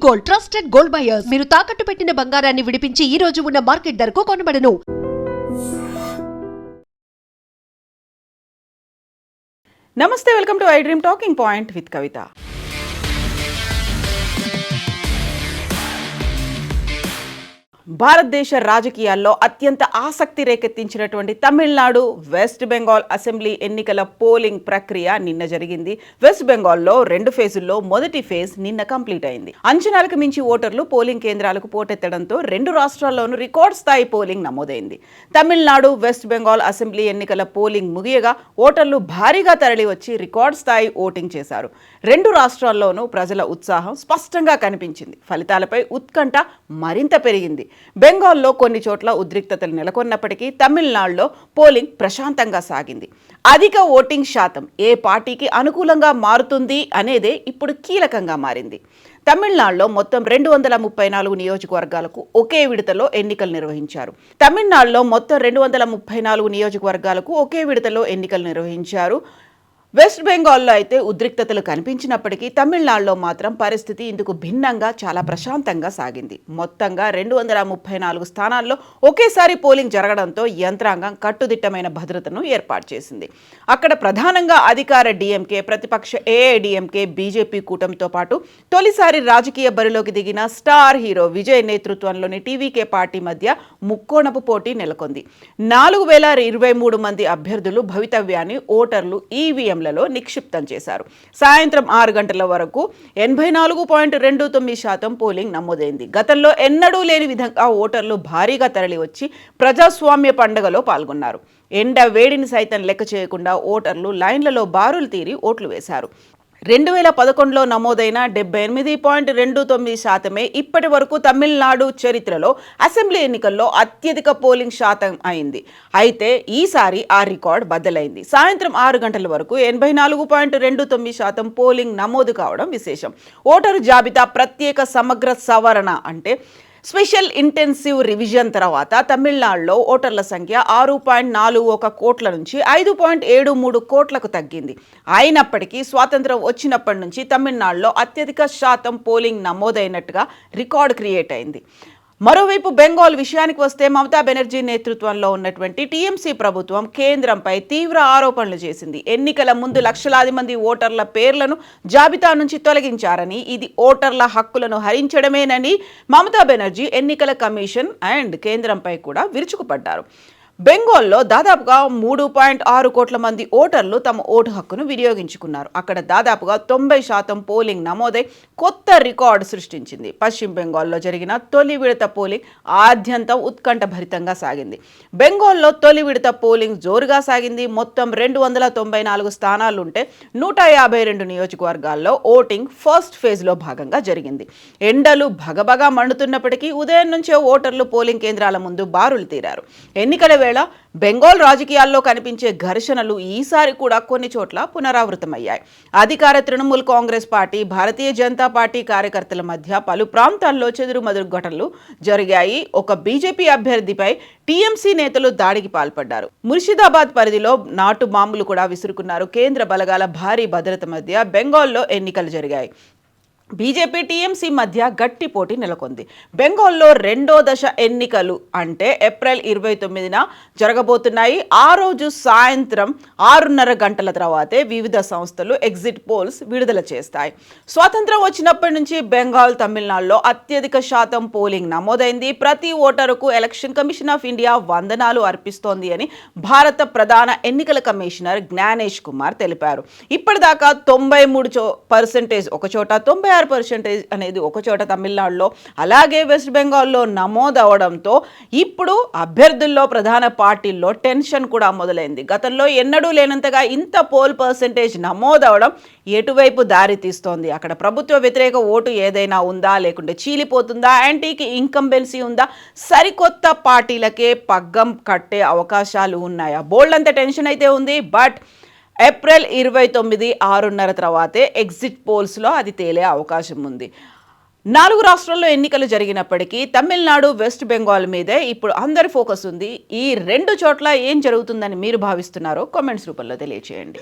Gold, trusted gold buyers. మీరు తాకట్టు పెట్టిన బంగారాన్ని విడిపించి ఈ రోజు ఉన్న మార్కెట్ ధరకు కొనబడను. నమస్తే, welcome to I dream talking point with Kavitha. భారతదేశ రాజకీయాల్లో అత్యంత ఆసక్తి రేకెత్తించినటువంటి తమిళనాడు, వెస్ట్ బెంగాల్ అసెంబ్లీ ఎన్నికల పోలింగ్ ప్రక్రియ నిన్న జరిగింది. వెస్ట్ బెంగాల్లో 2 ఫేజుల్లో మొదటి ఫేజ్ నిన్న కంప్లీట్ అయింది. అంచనాలకు మించి ఓటర్లు పోలింగ్ కేంద్రాలకు పోటెత్తడంతో 2 రాష్ట్రాల్లోనూ రికార్డ్ స్థాయి పోలింగ్ నమోదైంది. తమిళనాడు, వెస్ట్ బెంగాల్ అసెంబ్లీ ఎన్నికల పోలింగ్ ముగియగా ఓటర్లు భారీగా తరలివచ్చి రికార్డ్ స్థాయి ఓటింగ్ చేశారు. 2 రాష్ట్రాల్లోనూ ప్రజల ఉత్సాహం స్పష్టంగా కనిపించింది. ఫలితాలపై ఉత్కంఠ మరింత పెరిగింది. బెంగాల్లో కొన్ని చోట్ల ఉద్రిక్తతలు నెలకొన్నప్పటికీ తమిళనాడులో పోలింగ్ ప్రశాంతంగా సాగింది. అధిక ఓటింగ్ శాతం ఏ పార్టీకి అనుకూలంగా మారుతుంది అనేదే ఇప్పుడు కీలకంగా మారింది. తమిళనాడులో మొత్తం 234 నియోజకవర్గాలకు ఒకే విడతలో ఎన్నికలు నిర్వహించారు. వెస్ట్ బెంగాల్లో అయితే ఉద్రిక్తతలు కనిపించినప్పటికీ తమిళనాడులో మాత్రం పరిస్థితి ఇందుకు భిన్నంగా చాలా ప్రశాంతంగా సాగింది. మొత్తంగా 234 స్థానాల్లో ఒకేసారి పోలింగ్ జరగడంతో యంత్రాంగం కట్టుదిట్టమైన భద్రతను ఏర్పాటు చేసింది. అక్కడ ప్రధానంగా అధికార డిఎంకే, ప్రతిపక్ష ఏఐడిఎంకే, బీజేపీ కూటమితో పాటు తొలిసారి రాజకీయ బరిలోకి దిగిన స్టార్ హీరో విజయ్ నేతృత్వంలోని టీవీకే పార్టీ మధ్య ముక్కోణపు పోటీ నెలకొంది. 4023 మంది అభ్యర్థులు భవితవ్యాన్ని ఓటర్లు ఈవీఎం నిక్షిప్తం చేశారు. సాయంత్రం 6 గంటల వరకు 84.29% పోలింగ్ నమోదైంది. గతంలో ఎన్నడూ లేని విధంగా ఓటర్లు భారీగా తరలివచ్చి ప్రజాస్వామ్య పండుగలో పాల్గొన్నారు. ఎండ వేడిని సైతం లెక్క చేయకుండా ఓటర్లు లైన్లలో బారులు తీరి ఓట్లు వేశారు. 2011లో నమోదైన 78.29% ఇప్పటి వరకు తమిళనాడు చరిత్రలో అసెంబ్లీ ఎన్నికల్లో అత్యధిక పోలింగ్ శాతం అయింది. అయితే ఈసారి ఆ రికార్డ్ బద్దలైంది. సాయంత్రం 6 గంటల వరకు 84.29% పోలింగ్ నమోదు కావడం విశేషం. ఓటరు జాబితా ప్రత్యేక సమగ్ర సవరణ అంటే స్పెషల్ ఇంటెన్సివ్ రివిజన్ తర్వాత తమిళనాడులో ఓటర్ల సంఖ్య 6.41 కోట్ల నుంచి 5.73 కోట్లకు తగ్గింది. అయినప్పటికీ స్వాతంత్రం వచ్చినప్పటి నుంచి తమిళనాడులో అత్యధిక శాతం పోలింగ్ నమోదైనట్టుగా రికార్డు క్రియేట్ అయింది. మరోవైపు బెంగాల్ విషయానికి వస్తే మమతా బెనర్జీ నేతృత్వంలో ఉన్నటువంటి టీఎంసీ ప్రభుత్వం కేంద్రంపై తీవ్ర ఆరోపణలు చేసింది. ఎన్నికల ముందు లక్షలాది మంది ఓటర్ల పేర్లను జాబితా నుంచి తొలగించారని, ఇది ఓటర్ల హక్కులను హరించడమేనని మమతా బెనర్జీ ఎన్నికల కమిషన్ అండ్ కేంద్రంపై కూడా విరుచుకుపడ్డారు. బెంగాల్లో దాదాపుగా 3.6 కోట్ల మంది ఓటర్లు తమ ఓటు హక్కును వినియోగించుకున్నారు. అక్కడ దాదాపుగా 90% పోలింగ్ నమోదై కొత్త రికార్డు సృష్టించింది. పశ్చిమ బెంగాల్లో జరిగిన తొలి విడత పోలింగ్ ఆద్యంతం ఉత్కంఠ భరితంగా సాగింది. బెంగాల్లో తొలి విడత పోలింగ్ జోరుగా సాగింది. మొత్తం 294 స్థానాలుంటే 152 నియోజకవర్గాల్లో ఓటింగ్ ఫస్ట్ ఫేజ్లో భాగంగా జరిగింది. ఎండలు భగభగా మండుతున్నప్పటికీ ఉదయం నుంచే ఓటర్లు పోలింగ్ కేంద్రాల ముందు బారులు తీరారు. ఎన్నికల వేళ బెంగాల్ రాజకీయాల్లో కనిపించే ఘర్షణలు ఈసారి కూడా కొన్ని చోట్ల పునరావృతమయ్యాయి. అధికార తృణమూల్ కాంగ్రెస్ పార్టీ, భారతీయ జనతా పార్టీ కార్యకర్తల మధ్య పలు ప్రాంతాల్లో చెదురుమదురు ఘటనలు జరిగాయి. ఒక బీజేపీ అభ్యర్థిపై టీఎంసీ నేతలు దాడికి పాల్పడ్డారు. ముర్షిదాబాద్ పరిధిలో నాటు బాంబులు కూడా విసురుకున్నారు. కేంద్ర బలగాల భారీ భద్రత మధ్య బెంగాల్లో ఎన్నికలు జరిగాయి. బీజేపీ టీఎంసీ మధ్య గట్టి పోటీ నెలకొంది. బెంగాల్లో 2వ దశ ఎన్నికలు అంటే ఏప్రిల్ 29న జరగబోతున్నాయి. ఆ రోజు సాయంత్రం 6:30 గంటల తర్వాతే వివిధ సంస్థలు ఎగ్జిట్ పోల్స్ విడుదల చేస్తాయి. స్వాతంత్రం వచ్చినప్పటి నుంచి బెంగాల్, తమిళనాడులో అత్యధిక శాతం పోలింగ్ నమోదైంది. ప్రతి ఓటరుకు ఎలక్షన్ కమిషన్ ఆఫ్ ఇండియా వందనాలు అర్పిస్తోంది అని భారత ప్రధాన ఎన్నికల కమిషనర్ జ్ఞానేష్ కుమార్ తెలిపారు. ఇప్పటిదాకా 93% ఒక చోట, 96% అనేది ఒక చోట తమిళనాడులో, అలాగే వెస్ట్ బెంగాల్లో నమోదవడంతో ఇప్పుడు అభ్యర్థుల్లో ప్రధాన పార్టీల్లో టెన్షన్ కూడా మొదలైంది. గతంలో ఎన్నడూ లేనంతగా ఇంత పోల్ పర్సెంటేజ్ నమోదవడం ఎటువైపు దారి తీస్తోంది? అక్కడ ప్రభుత్వ వ్యతిరేక ఓటు ఏదైనా ఉందా, లేకుంటే చీలిపోతుందా, యాంటీకి ఇన్కంబెన్సీ ఉందా, సరికొత్త పార్టీలకే పగ్గం కట్టే అవకాశాలు ఉన్నాయా? బోల్డ్ అంత టెన్షన్ అయితే ఉంది. బట్ ఏప్రిల్ 29 6:30 తర్వాతే ఎగ్జిట్ పోల్స్లో అది తేలే అవకాశం ఉంది. 4 రాష్ట్రాల్లో ఎన్నికలు జరిగినప్పటికీ తమిళనాడు, వెస్ట్ బెంగాల్ మీదే ఇప్పుడు అందరి ఫోకస్ ఉంది. ఈ 2 చోట్ల ఏం జరుగుతుందని మీరు భావిస్తున్నారో కామెంట్స్ రూపంలో తెలియజేయండి.